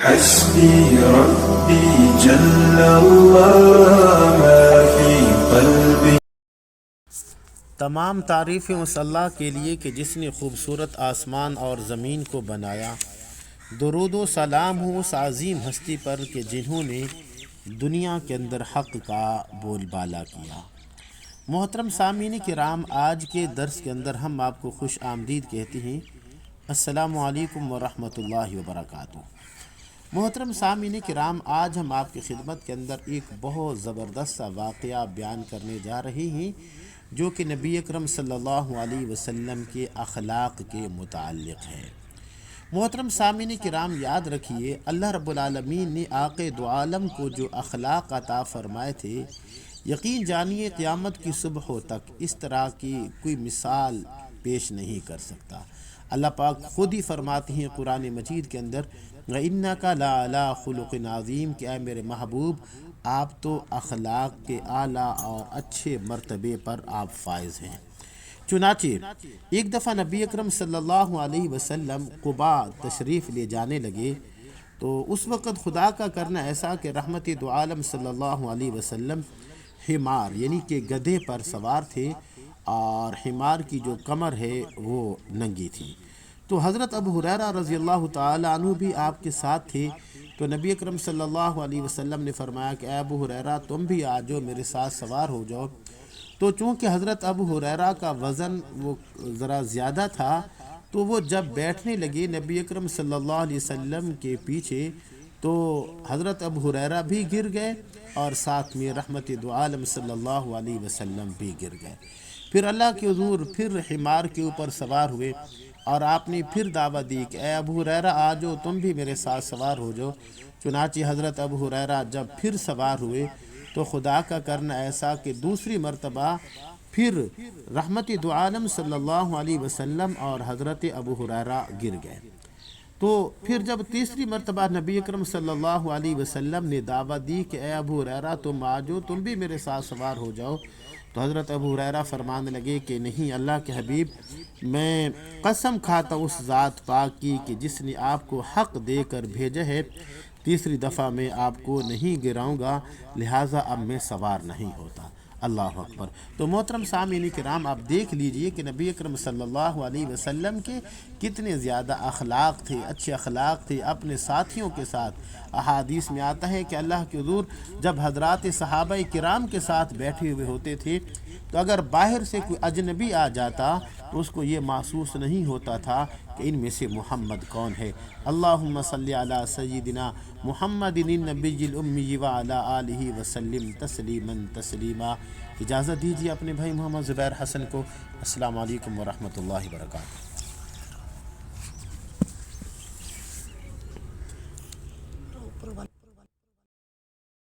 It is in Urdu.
حسبي ربي جل الله ما في قلبي. تمام تعریفیں اس اللہ کے لیے کہ جس نے خوبصورت آسمان اور زمین کو بنایا۔ درود و سلام ہو اس عظیم ہستی پر کہ جنہوں نے دنیا کے اندر حق کا بول بالا کیا۔ محترم سامعین کرام، آج کے درس کے اندر ہم آپ کو خوش آمدید کہتے ہیں۔ السلام علیکم ورحمۃ اللہ وبرکاتہ۔ محترم سامعین کرام، آج ہم آپ کی خدمت کے اندر ایک بہت زبردست سا واقعہ بیان کرنے جا رہے ہیں جو کہ نبی اکرم صلی اللہ علیہ وسلم کے اخلاق کے متعلق ہے۔ محترم سامعین کرام، یاد رکھیے اللہ رب العالمین نے آقا دو عالم کو جو اخلاق عطا فرمائے تھے، یقین جانیے قیامت کی صبح تک اس طرح کی کوئی مثال پیش نہیں کر سکتا۔ اللہ پاک خود ہی فرماتے ہیں قرآن مجید کے اندر، وَإِنَّكَ لَعَلَىٰ خُلُقٍ عَظِيمٍ، کہ اے میرے محبوب آپ تو اخلاق کے اعلیٰ اور اچھے مرتبے پر آپ فائز ہیں۔ چنانچہ ایک دفعہ نبی اکرم صلی اللہ علیہ وسلم قباء تشریف لے جانے لگے تو اس وقت خدا کا کرنا ایسا کہ رحمت دو عالم صلی اللہ علیہ وسلم حمار یعنی کہ گدھے پر سوار تھے اور حمار کی جو کمر ہے وہ ننگی تھی۔ تو حضرت ابو ہریرہ رضی اللہ تعالیٰ عنہ بھی آپ کے ساتھ تھے۔ تو نبی اکرم صلی اللہ علیہ وسلم نے فرمایا کہ اے ابو ہریرہ تم بھی آ جاؤ، میرے ساتھ سوار ہو جاؤ۔ تو چونکہ حضرت ابو ہریرہ کا وزن وہ ذرا زیادہ تھا تو وہ جب بیٹھنے لگے نبی اکرم صلی اللہ علیہ وسلم کے پیچھے تو حضرت ابو ہریرہ بھی گر گئے اور ساتھ میں رحمت دو عالم صلی اللہ علیہ وسلم بھی گر گئے۔ پھر اللہ کے حضور پھر حمار کے اوپر سوار ہوئے اور آپ نے پھر دعوت دی کہ اے ابو ہریرہ آ جاؤ، تم بھی میرے ساتھ سوار ہو جاؤ۔ چنانچہ حضرت ابو ہریرہ جب پھر سوار ہوئے تو خدا کا کرنا ایسا کہ دوسری مرتبہ پھر رحمت دو عالم صلی اللہ علیہ وسلم اور حضرت ابو ہریرہ گر گئے۔ تو پھر جب تیسری مرتبہ نبی اکرم صلی اللہ علیہ وسلم نے دعوت دی کہ اے ابو ہریرہ تم آ جاؤ، تم بھی میرے ساتھ سوار ہو جاؤ، تو حضرت ابو ہریرہ فرمانے لگے کہ نہیں اللہ کے حبیب، میں قسم کھاتا ہوں اس ذات پاک کی کہ جس نے آپ کو حق دے کر بھیجا ہے، تیسری دفعہ میں آپ کو نہیں گراؤں گا، لہٰذا اب میں سوار نہیں ہوتا۔ اللہ اکبر۔ تو محترم سامعین کرام، آپ دیکھ لیجئے کہ نبی اکرم صلی اللہ علیہ وسلم کے کتنے زیادہ اخلاق تھے، اچھے اخلاق تھے اپنے ساتھیوں کے ساتھ۔ احادیث میں آتا ہے کہ اللہ کے حضور جب حضرات صحابہ کرام کے ساتھ بیٹھے ہوئے ہوتے تھے تو اگر باہر سے کوئی اجنبی آ جاتا تو اس کو یہ محسوس نہیں ہوتا تھا کہ ان میں سے محمد کون ہے۔ اللہم صلی علی سیدنا محمد النبی الامی وعلی آلہ وسلم تسلیما تسلیما۔ اجازت دیجیے اپنے بھائی محمد زبیر حسن کو۔ السلام علیکم ورحمۃ اللہ وبرکاتہ۔